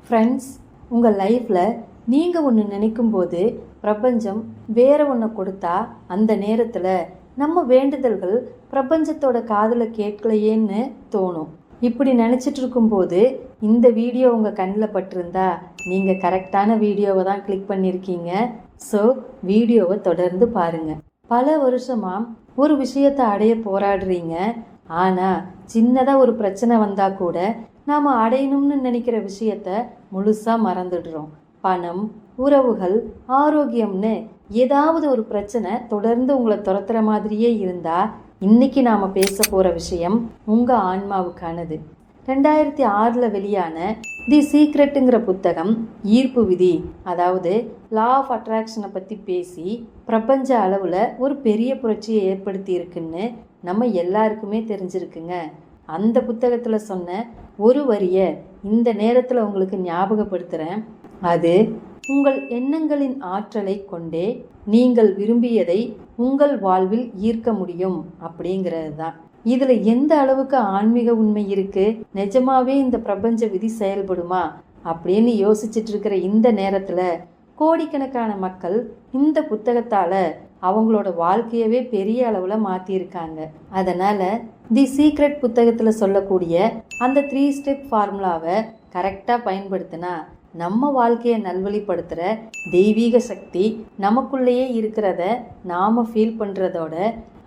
Friends, உங்கள் லைஃப்பில் நீங்கள் ஒன்று நினைக்கும் போது பிரபஞ்சம் வேற ஒன்று கொடுத்தா அந்த நேரத்தில் நம்ம வேண்டுதல்கள் பிரபஞ்சத்தோட காதில் கேட்கலையேன்னு தோணும். இப்படி நினச்சிட்டு இருக்கும்போது இந்த வீடியோ உங்கள் கண்ணில் பட்டிருந்தா நீங்கள் கரெக்டான வீடியோவை தான் கிளிக் பண்ணியிருக்கீங்க. ஸோ வீடியோவை தொடர்ந்து பாருங்கள். பல வருஷமாக ஒரு விஷயத்தை அடைய போராடுறீங்க. ஆனால் சின்னதாக ஒரு பிரச்சனை வந்தால் கூட நாம் அடையணும்னு நினைக்கிற விஷயத்த முழுசாக மறந்துடுறோம். பணம், உறவுகள், ஆரோக்கியம்னு ஏதாவது ஒரு பிரச்சனை தொடர்ந்து உங்களை துரத்துற மாதிரியே இருந்தால் இன்னைக்கு நாம் பேச போகிற விஷயம் உங்கள் ஆன்மாவுக்கானது. 2006 வெளியான தி சீக்ரெட்டுங்கிற புத்தகம் ஈர்ப்பு விதி, அதாவது லா ஆஃப் அட்ராக்ஷனை பற்றி பேசி பிரபஞ்ச அளவில் ஒரு பெரிய புரட்சியை ஏற்படுத்தி இருக்குன்னு நம்ம எல்லாருக்குமே தெரிஞ்சிருக்குங்க. அந்த புத்தகத்தில் சொன்ன ஒரு வரியை இந்த நேரத்தில் உங்களுக்கு ஞாபகப்படுத்துகிறேன். அது உங்கள் எண்ணங்களின் ஆற்றலை கொண்டே நீங்கள் விரும்பியதை உங்கள் வாழ்வில் ஈர்க்க முடியும் அப்படிங்கிறது தான். இதில் எந்த அளவுக்கு ஆன்மீக உண்மை இருக்குது, நிஜமாவே இந்த பிரபஞ்ச விதி செயல்படுமா அப்படின்னு யோசிச்சுட்டு இருக்கிற இந்த நேரத்தில் கோடிக்கணக்கான மக்கள் இந்த புத்தகத்தால் அவங்களோட வாழ்க்கையவே பெரிய அளவில் மாற்றியிருக்காங்க. அதனால் தி சீக்ரெட் புத்தகத்தில் சொல்லக்கூடிய அந்த 3 ஸ்டெப் ஃபார்முலாவை கரெக்டாக பயன்படுத்தினா நம்ம வாழ்க்கையை நல்வழிப்படுத்துகிற தெய்வீக சக்தி நமக்குள்ளேயே இருக்கிறத நாம் ஃபீல் பண்ணுறதோட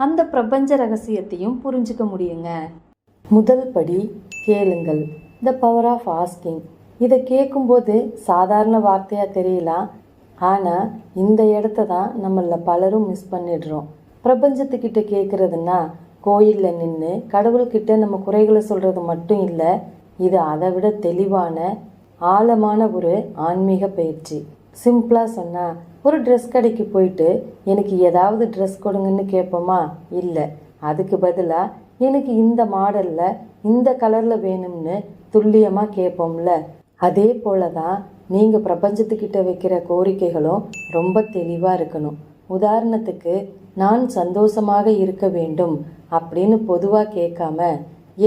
அந்த பிரபஞ்ச ரகசியத்தையும் புரிஞ்சுக்க முடியுங்க. முதல் படி கேளுங்கள். The power of asking. இதை கேட்கும்போது சாதாரண வார்த்தையாக தெரியலாம். ஆனால் இந்த இடத்த தான் நம்மள பலரும் மிஸ் பண்ணிடுறோம். பிரபஞ்சத்துக்கிட்ட கேட்குறதுன்னா கோயிலில் நின்று கடவுள்கிட்ட நம்ம குறைகளை சொல்கிறது மட்டும் இல்லை, இது அதை விட தெளிவான ஆழமான ஒரு ஆன்மீக பயிற்சி. சிம்பிளாக சொன்னால், ஒரு ட்ரெஸ் கடைக்கு போயிட்டு எனக்கு ஏதாவது ட்ரெஸ் கொடுங்கன்னு கேட்போமா? இல்லை. அதுக்கு பதிலாக எனக்கு இந்த மாடலில் இந்த கலரில் வேணும்னு துல்லியமாக கேட்போம்ல. அதே போல தான் நீங்கள் பிரபஞ்சத்துக்கிட்ட வைக்கிற கோரிக்கைகளும் ரொம்ப தெளிவாக இருக்கணும். உதாரணத்துக்கு, நான் சந்தோஷமாக இருக்க வேண்டும் அப்படின்னு பொதுவாக கேட்காம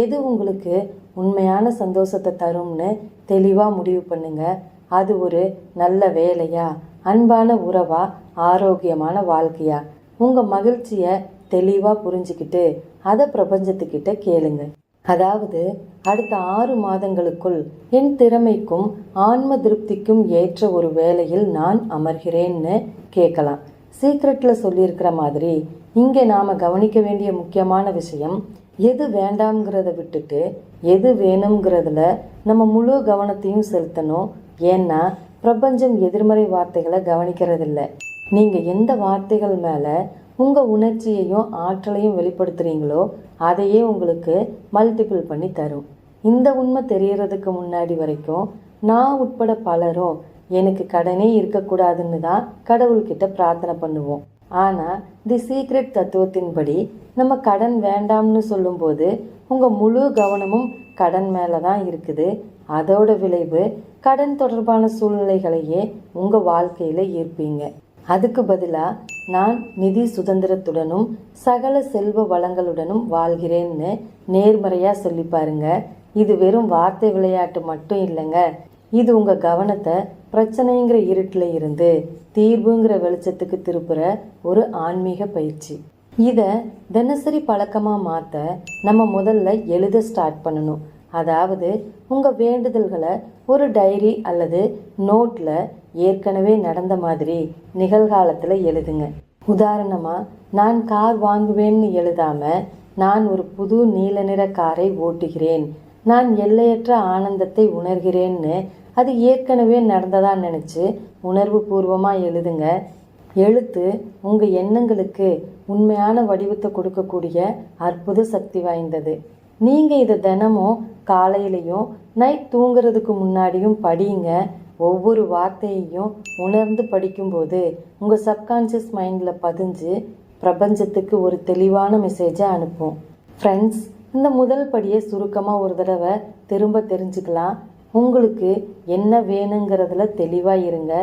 எது உங்களுக்கு உண்மையான சந்தோஷத்தை தரும்னு தெளிவாக முடிவு பண்ணுங்க. அது ஒரு நல்ல வேலையா, அன்பான உறவா, ஆரோக்கியமான வாழ்க்கையா? உங்கள் மகிழ்ச்சியை தெளிவாக புரிஞ்சுக்கிட்டு அதை பிரபஞ்சத்துக்கிட்ட கேளுங்க. அதாவது, அடுத்த 6 மாதங்களுக்குள் என் திறமைக்கும் ஆன்ம திருப்திக்கும் ஏற்ற ஒரு வேலையில் நான் அமர்கிறேன்னு கேட்கலாம். சீக்ரெட்டில் சொல்லியிருக்கிற மாதிரி இங்கே நாம் கவனிக்க வேண்டிய முக்கியமான விஷயம், எது வேண்டாம்ங்கிறத விட்டுட்டு எது வேணுங்கிறதுல நம்ம முழு கவனத்தையும் செலுத்தணும். ஏன்னா பிரபஞ்சம் எதிர்மறை வார்த்தைகளை கவனிக்கிறதில்ல. நீங்கள் எந்த வார்த்தைகள் மேலே உங்கள் உணர்ச்சியையும் ஆற்றலையும் வெளிப்படுத்துகிறீங்களோ அதையே உங்களுக்கு மல்டிபிள் பண்ணி தரும். இந்த உண்மை தெரியறதுக்கு முன்னாடி வரைக்கும் நான் உட்பட பலரும் எனக்கு கடனே இருக்கக்கூடாதுன்னு தான் கடவுள்கிட்ட பிரார்த்தனை பண்ணுவோம். ஆனால் தி சீக்ரெட் தத்துவத்தின்படி நம்ம கடன் வேண்டாம்னு சொல்லும்போது உங்கள் முழு கவனமும் கடன் மேலே தான் இருக்குது. அதோட விளைவு கடன் தொடர்பான சூழ்நிலைகளையே உங்கள் வாழ்க்கையில் ஈர்ப்பீங்க. அதுக்கு பதிலாக நான் நிதி சுதந்திரத்துடனும் சகல செல்வ வளங்களுடனும் வாழ்கிறேன்னு நேர்மறையாக சொல்லி பாருங்க. இது வெறும் வார்த்தை விளையாட்டு மட்டும் இல்லைங்க. இது உங்கள் கவனத்தை பிரச்சனைங்கிற இருட்டில் இருந்து தீர்வுங்கிற வெளிச்சத்துக்கு திருப்புற ஒரு ஆன்மீக பயிற்சி. இதை தினசரி பழக்கமாக மாற்ற நம்ம முதல்ல எழுத ஸ்டார்ட் பண்ணணும். அதாவது உங்கள் வேண்டுதல்களை ஒரு டைரி அல்லது நோட்டில் ஏற்கனவே நடந்த மாதிரி நிகழ்காலத்தில் எழுதுங்க. உதாரணமாக, நான் கார் வாங்குவேன்னு எழுதாமல், நான் ஒரு புது நீல நிற காரை ஓட்டுகிறேன், நான் எல்லையற்ற ஆனந்தத்தை உணர்கிறேன்னு அது ஏற்கனவே நடந்ததா நினச்சி உணர்வு பூர்வமாக எழுதுங்க. எழுத்து உங்கள் எண்ணங்களுக்கு உண்மையான வடிவத்தை கொடுக்கக்கூடிய அற்புத சக்தி வாய்ந்தது. நீங்கள் இதை தினமும் காலையிலையும் நைட் தூங்குறதுக்கு முன்னாடியும் படிங்க. ஒவ்வொரு வார்த்தையையும் உணர்ந்து படிக்கும்போது உங்கள் சப்கான்ஷியஸ் மைண்டில் பதிஞ்சு பிரபஞ்சத்துக்கு ஒரு தெளிவான மெசேஜை அனுப்பும். ஃப்ரெண்ட்ஸ், இந்த முதல் படியை சுருக்கமாக ஒரு தடவை திரும்ப தெரிஞ்சுக்கலாம். உங்களுக்கு என்ன வேணுங்கிறதுல தெளிவாக இருங்க.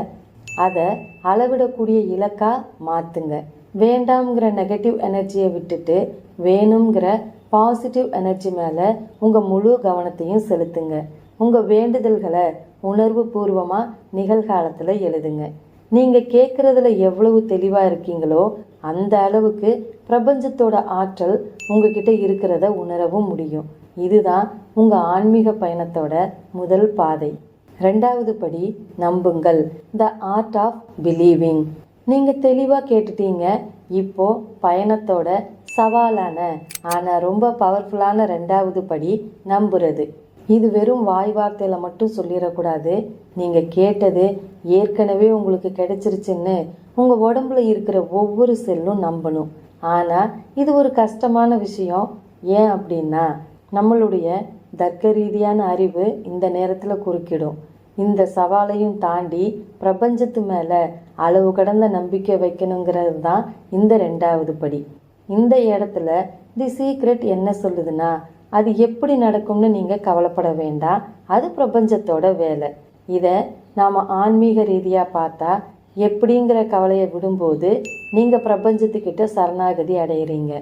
அதை அளவிடக்கூடிய இலக்காக மாற்றுங்க. வேண்டாம்ங்கிற நெகட்டிவ் எனர்ஜியை விட்டுட்டு வேணுங்கிற பாசிட்டிவ் எனர்ஜி மேலே உங்கள் முழு கவனத்தையும் செலுத்துங்க. உங்கள் வேண்டுதல்களை உணர்வு பூர்வமாக நிகழ்காலத்தில் எழுதுங்க. நீங்கள் கேட்குறதுல எவ்வளவு தெளிவாக இருக்கீங்களோ அந்த அளவுக்கு பிரபஞ்சத்தோட ஆற்றல் உங்ககிட்ட இருக்கிறத உணரவும் முடியும். இதுதான் உங்கள் ஆன்மீக பயணத்தோட முதல் பாதை. 2வது படி நம்புங்கள். The art of believing. நீங்கள் தெளிவாக கேட்டுட்டீங்க. இப்போ பயணத்தோட சவாலான ஆனால் ரொம்ப பவர்ஃபுல்லான 2வது படி நம்புறது. இது வெறும் வாய் வார்த்தையில் மட்டும் சொல்லிடக்கூடாது. நீங்கள் கேட்டது ஏற்கனவே உங்களுக்கு கிடைச்சிருச்சுன்னு உங்கள் உடம்புல இருக்கிற ஒவ்வொரு செல்லும் நம்பணும். ஆனால் இது ஒரு கஷ்டமான விஷயம். ஏன் அப்படின்னா நம்மளுடைய தர்க்க ரீதியான அறிவு இந்த நேரத்தில் குறுக்கிடும். இந்த சவாலையும் தாண்டி பிரபஞ்சத்து மேலே அளவு கடந்த நம்பிக்கை வைக்கணுங்கிறது தான் இந்த 2வது படி. இந்த இடத்துல தி சீக்ரெட் என்ன சொல்லுதுன்னா, அது எப்படி நடக்கும்னு நீங்கள் கவலைப்பட வேண்டாம். அது பிரபஞ்சத்தோட வேலை. இதை நாம் ஆன்மீக ரீதியாக பார்த்தா எப்படிங்கிற கவலையை விடும்போது நீங்கள் பிரபஞ்சத்துக்கிட்ட சரணாகதி அடைகிறீங்க.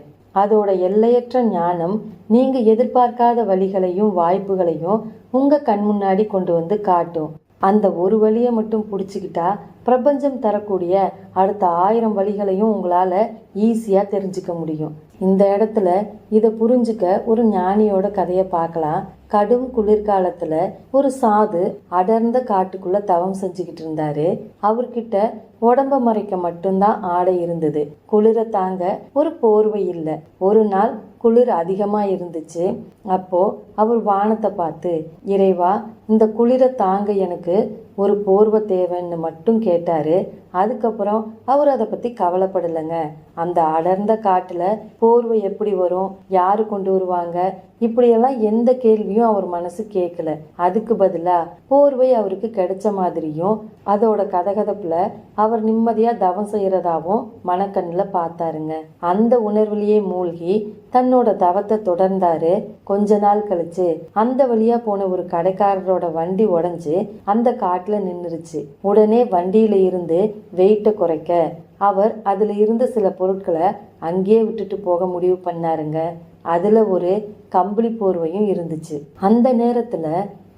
அதோட எல்லையற்ற ஞானம் நீங்கள் எதிர்பார்க்காத வழிகளையும் வாய்ப்புகளையும் உங்கள் கண் முன்னாடி கொண்டு வந்து காட்டும். அந்த ஒரு வழியை மட்டும் பிடிச்சிக்கிட்டா பிரபஞ்சம் தரக்கூடிய அடுத்த 1000 வழிகளையும் உங்களால் ஈஸியாக தெரிஞ்சுக்க முடியும். இந்த இடத்துல இதை புரிஞ்சுக்க ஒரு ஞானியோட கதையை பார்க்கலாம். கடும் குளிர்காலத்தில் ஒரு சாது அடர்ந்த காட்டுக்குள்ள தவம் செஞ்சுக்கிட்டு இருந்தாரு. அவர்கிட்ட உடம்ப மறைக்க மட்டும்தான் ஆடை இருந்தது. குளிரை தாங்க ஒரு போர்வை இல்லை. ஒரு நாள் குளிர் அதிகமாக இருந்துச்சு. அப்போ அவர் வானத்தை பார்த்து, இறைவா, இந்த குளிரை தாங்க எனக்கு ஒரு போர்வை தேவைன்னு மட்டும் கேட்டாரு. அதுக்கப்புறம் அவர் அதை பற்றி கவலைப்படலைங்க. அந்த அடர்ந்த காட்டில் போர்வை எப்படி வரும், யாரு கொண்டு வருவாங்க, இப்படியெல்லாம் எந்த கேள்வியும் அவர் மனசு கேட்கல. அதுக்கு பதிலாக போர்வை அவருக்கு கிடைச்ச மாதிரியும் அதோட கதகதப்புல அவர் நிம்மதியாக தவம் செய்கிறதாவும் மனக்கண்ணில் பார்த்தாருங்க. அந்த உணர்வுலேயே மூழ்கி தன்னோட தவத்தை தொடர்ந்தாரு. கொஞ்ச நாள் கழிச்சு அந்த வழியா போன ஒரு கடைக்காரரோட வண்டி உடைஞ்சு அந்த காட்டுல நின்றுச்சு. உடனே வண்டியில இருந்து வெயிட்டை குறைக்க அவர் அதுல இருந்த சில பொருட்களை அங்கேயே விட்டுட்டு போக முடிவு பண்ணாருங்க. அதுல ஒரு கம்பளி போர்வையும் இருந்துச்சு. அந்த நேரத்துல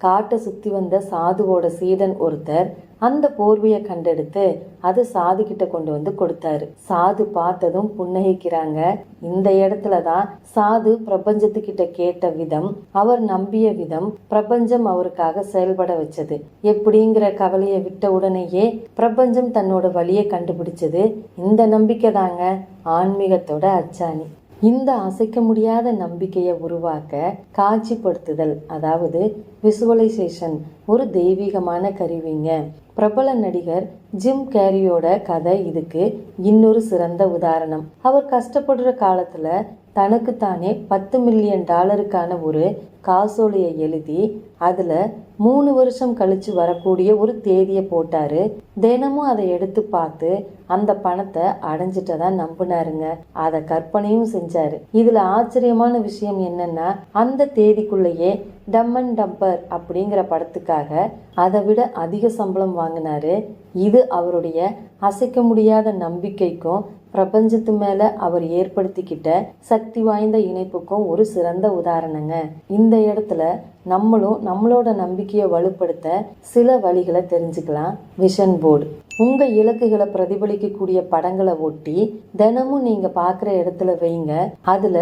காட்டை சுத்தி வந்த சாதுவோட சீடன் ஒருத்தர் அந்த போர்வையை கண்டெடுத்து அதை சாது கிட்ட கொண்டு வந்து கொடுத்தாரு. சாது பார்த்ததும் புன்னகைக்கிறாங்க. இந்த இடத்துல தான் சாது பிரபஞ்சத்துக்கிட்ட கேட்ட விதம், அவர் நம்பிய விதம் பிரபஞ்சம் அவருக்காக செயல்பட வச்சது. எப்படிங்கிற கவலையை விட்ட உடனேயே பிரபஞ்சம் தன்னோட வழியை கண்டுபிடிச்சது. இந்த நம்பிக்கை தாங்க ஆன்மீகத்தோட அச்சாணி. இந்த அசைக்க முடியாத நம்பிக்கையை உருவாக்க காட்சிப்படுத்துதல், அதாவது விசுவலைசேஷன், ஒரு தெய்வீகமான கருவிங்க. பிரபல நடிகர் ஜிம் கேரியோட கதை இதுக்கு இன்னொரு சிறந்த உதாரணம். அவர் கஷ்டப்படுற காலத்துல தனக்குத்தானே $10 மில்லியன் ஒரு காசோலையை எழுதி அதுல 3 வருஷம் கழிச்சு வரக்கூடிய ஒரு தேதியை போட்டாரு. தினமும் அதை எடுத்து பார்த்து அந்த பணத்தை அடைஞ்சிட்டதா நம்பினாருங்க. அதை கற்பனையும் செஞ்சாரு. இதுல ஆச்சரியமான விஷயம் என்னன்னா, அந்த தேதிக்குள்ளேயே டம் அண்ட் டம்பர் அப்படிங்கிற படத்துக்காக அதை விட அதிக சம்பளம் வாங்கினாரு. இது அவருடைய அசைக்க முடியாத நம்பிக்கைக்கும் பிரபஞ்சத்து மேல அவர் ஏற்படுத்திக்கிட்ட சக்தி வாய்ந்த இணைப்புக்கும் ஒரு சிறந்த உதாரணங்க. இந்த இடத்துல நம்மளும் நம்மளோட நம்பிக்கையை வலுப்படுத்த சில வழிகளை தெரிஞ்சுக்கலாம். Vision board. உங்க இலக்குகளை பிரதிபலிக்கக்கூடிய படங்களை ஒட்டி தினமும் நீங்க பார்க்குற இடத்துல வைங்க. அதுல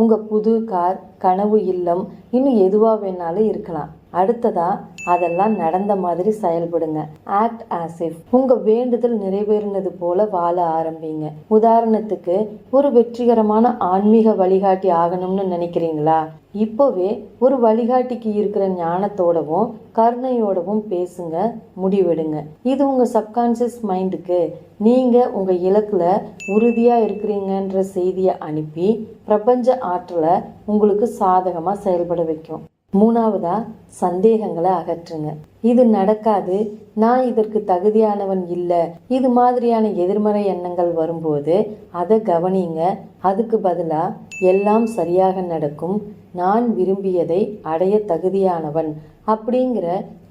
உங்க புது கார், கனவு இல்லம், இன்னும் எதுவா வேணாலும் இருக்கலாம். அடுத்ததா அதெல்லாம் நடந்த மாதிரி செயல்படுங்க. Act as if. உங்க வேண்டுதல் நிறைவேறினது போல வாழ ஆரம்பிங்க. உதாரணத்துக்கு, ஒரு வெற்றிகரமான ஆன்மீக வழிகாட்டி ஆகணும்னு நினைக்கிறீங்களா? இப்போவே ஒரு வழிகாட்டிக்கு இருக்கிற ஞானத்தோடவும் கருணையோடவும் பேசுங்க, முடிவெடுங்க. இது உங்க சப்கான்சியஸ் மைண்டுக்கு நீங்க உங்க இலக்குல உறுதியா இருக்கிறீங்கன்ற செய்தியை அனுப்பி பிரபஞ்ச ஆற்றலை உங்களுக்கு சாதகமா செயல்பட வைக்கும். 3வதா சந்தேகங்களை அகற்றுங்க. இது நடக்காது, நான் இதற்கு தகுதியானவன் இல்லை, இது மாதிரியான எதிர்மறை எண்ணங்கள் வரும்போது அதை கவனிங்க. அதுக்கு பதிலா எல்லாம் சரியாக நடக்கும், நான் விரும்பியதை அடைய தகுதியானவன் அப்படிங்கிற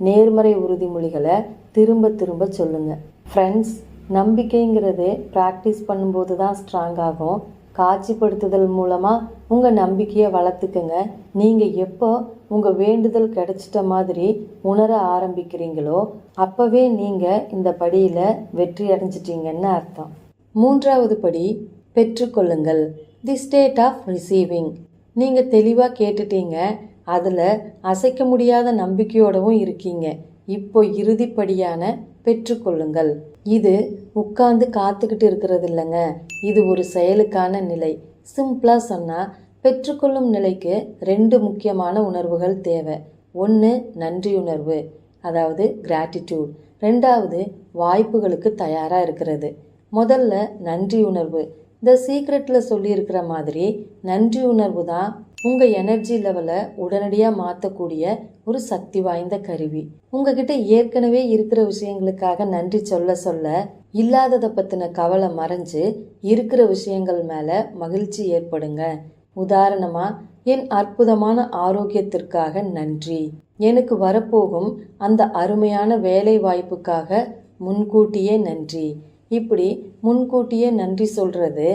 நேர்மறை உறுதிமொழிகளை திரும்ப திரும்ப சொல்லுங்க. ஃப்ரெண்ட்ஸ், நம்பிக்கைங்கிறது ப்ராக்டிஸ் பண்ணும்போது தான் ஸ்ட்ராங் ஆகும். காட்சிப்படுத்துதல் மூலமாக உங்கள் நம்பிக்கையை வளர்த்துக்குங்க. நீங்கள் எப்போ உங்கள் வேண்டுதல் கிடைச்சிட்ட மாதிரி உணர ஆரம்பிக்கிறீங்களோ அப்போவே நீங்கள் இந்த படியில் வெற்றி அடைஞ்சிட்டீங்கன்னு அர்த்தம். 3வது படி, பெற்றுக்கொள்ளுங்கள். The state of receiving. நீங்கள் தெளிவாக கேட்டுட்டீங்க, அதில் அசைக்க முடியாத நம்பிக்கையோடவும் இருக்கீங்க. இப்போ இறுதிப்படியான பெற்றுக்கொள்ளுங்கள். இது உட்கார்ந்து காத்துக்கிட்டு இருக்கிறது இல்லைங்க, இது ஒரு செயலுக்கான நிலை. சிம்பிளாக சொன்னால் பெற்றுக்கொள்ளும் நிலைக்கு 2 முக்கியமான உணர்வுகள் தேவை. ஒன்று நன்றியுணர்வு, அதாவது கிராட்டிடியூட். 2வது வாய்ப்புகளுக்கு தயாராக இருக்கிறது. முதல்ல நன்றியுணர்வு. த சீக்ரெட்டில் சொல்லியிருக்கிற மாதிரி நன்றியுணர்வு தான் உங்கள் எனர்ஜி லெவலை உடனடியாக மாற்றக்கூடிய ஒரு சக்தி வாய்ந்த கருவி. உங்ககிட்ட ஏற்கனவே இருக்கிற விஷயங்களுக்காக நன்றி சொல்ல சொல்ல இல்லாததை பற்றின கவலை மறைஞ்சு இருக்கிற விஷயங்கள் மேலே மகிழ்ச்சி ஏற்படுங்க. உதாரணமாக, என் அற்புதமான ஆரோக்கியத்திற்காக நன்றி, எனக்கு வரப்போகும் அந்த அருமையான வேலை வாய்ப்புக்காக முன்கூட்டியே நன்றி. இப்படி முன்கூட்டியே நன்றி சொல்கிறது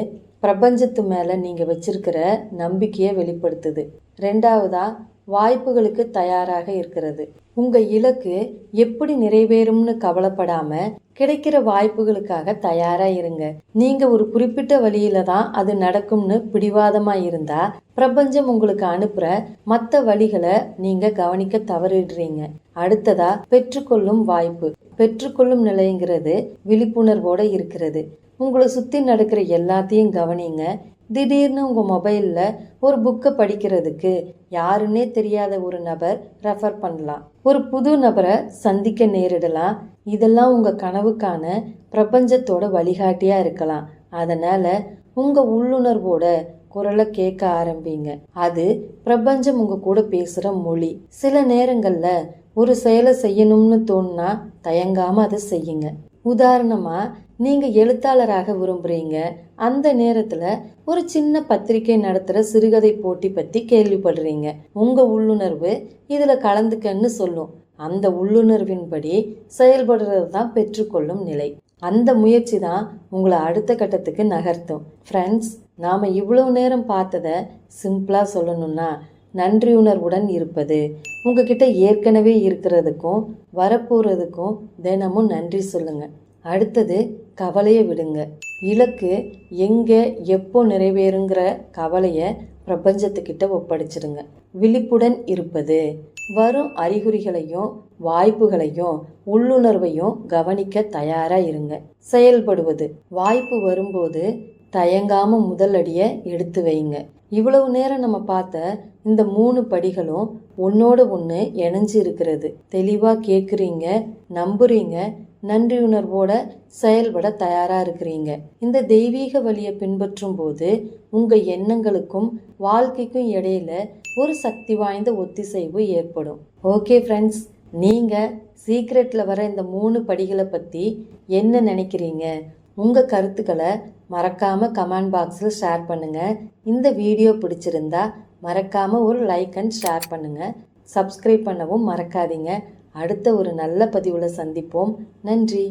பிரபஞ்சத்து மேலே நீங்கள் வச்சிருக்கிற நம்பிக்கையை வெளிப்படுத்துது. 2வதா, வாய்ப்புகளுக்கு தயாராக இருக்கிறது. உங்கள் இலக்கு எப்படி நிறைவேறும்னு கவலைப்படாமல் கிடைக்கிற வாய்ப்புகளுக்காக தயாராக இருங்க. நீங்கள் ஒரு குறிப்பிட்ட வழியில தான் அது நடக்கும்னு பிடிவாதமாக இருந்தால் பிரபஞ்சம் உங்களுக்கு அனுப்புகிற மற்ற வழிகளை நீங்கள் கவனிக்க தவறிடுறீங்க. அடுத்ததா, பெற்றுக்கொள்ளும் வாய்ப்பு. பெற்றுக்கொள்ளும் நிலைங்கிறது விழிப்புணர்வோடு இருக்கிறது. உங்களை சுற்றி நடக்கிற எல்லாத்தையும் கவனிங்க. திடீர்னு உங்கள் மொபைலில் ஒரு புக்கை படிக்கிறதுக்கு யாருன்னே தெரியாத ஒரு நபர் ரெஃபர் பண்ணலாம். ஒரு புது நபரை சந்திக்க நேரிடலாம். இதெல்லாம் உங்கள் கனவுக்கான பிரபஞ்சத்தோட வழிகாட்டியாக இருக்கலாம். அதனால் உங்கள் உள்ளுணர்வோட குரலை கேட்க ஆரம்பிங்க. அது பிரபஞ்சம் உங்கள் கூட பேசுகிற மொழி. சில நேரங்களில் ஒரு செயலை செய்யணும்னு தோணுனா தயங்காமல் அதை செய்யுங்க. உதாரணமாக, நீங்கள் எழுத்தாளராக விரும்புகிறீங்க. அந்த நேரத்தில் ஒரு சின்ன பத்திரிகை நடத்துகிற சிறுகதை போட்டி பற்றி கேள்விப்படுறீங்க. உங்கள் உள்ளுணர்வு இதில் கலந்துக்கன்னு சொல்லும். அந்த உள்ளுணர்வின்படி செயல்படுறது தான் பெற்றுக்கொள்ளும் நிலை. அந்த முயற்சி தான் உங்களை அடுத்த கட்டத்துக்கு நகர்த்தும். ஃப்ரெண்ட்ஸ், நாம் இவ்வளவு நேரம் பார்த்ததை சிம்பிளாக சொல்லணும்னா, நன்றியுணர்வுடன் இருப்பது. உங்ககிட்ட ஏற்கனவே இருக்கிறதுக்கும் வரப்போகிறதுக்கும் தினமும் நன்றி சொல்லுங்கள். அடுத்தது, கவலையை விடுங்க. இலக்கு எங்கே எப்போ நிறைவேறுங்கிற கவலையை பிரபஞ்சத்துக்கிட்ட ஒப்படைச்சிடுங்க. விழிப்புடன் இருப்பது. வரும் அறிகுறிகளையும் வாய்ப்புகளையும் உள்ளுணர்வையும் கவனிக்க தயாராக இருங்க. செயல்படுவது. வாய்ப்பு வரும்போது தயங்காம முதலடியை எடுத்து வைங்க. இவ்வளவு நேரம் நம்ம பார்த்த இந்த 3 படிகளும் ஒன்னோட ஒன்று இணைஞ்சு இருக்கிறது. தெளிவாக கேட்குறீங்க, நம்புறீங்க, நன்றியுணர்வோட செயல்பட தயாராக இருக்கிறீங்க. இந்த தெய்வீக வழியை பின்பற்றும் போது உங்கள் எண்ணங்களுக்கும் வாழ்க்கைக்கும் இடையில ஒரு சக்தி வாய்ந்த ஒத்திசைவு ஏற்படும். ஓகே ஃப்ரெண்ட்ஸ், நீங்கள் சீக்ரெட்டில் வர இந்த 3 படிகளை பற்றி என்ன நினைக்கிறீங்க? உங்கள் கருத்துக்களை மறக்காமல் கமெண்ட் பாக்ஸில் ஷேர் பண்ணுங்கள். இந்த வீடியோ பிடிச்சிருந்தா மறக்காமல் ஒரு லைக் அண்ட் ஷேர் பண்ணுங்கள். சப்ஸ்கிரைப் பண்ணவும் மறக்காதீங்க. அடுத்த ஒரு நல்ல பதிவில் சந்திப்போம். நன்றி.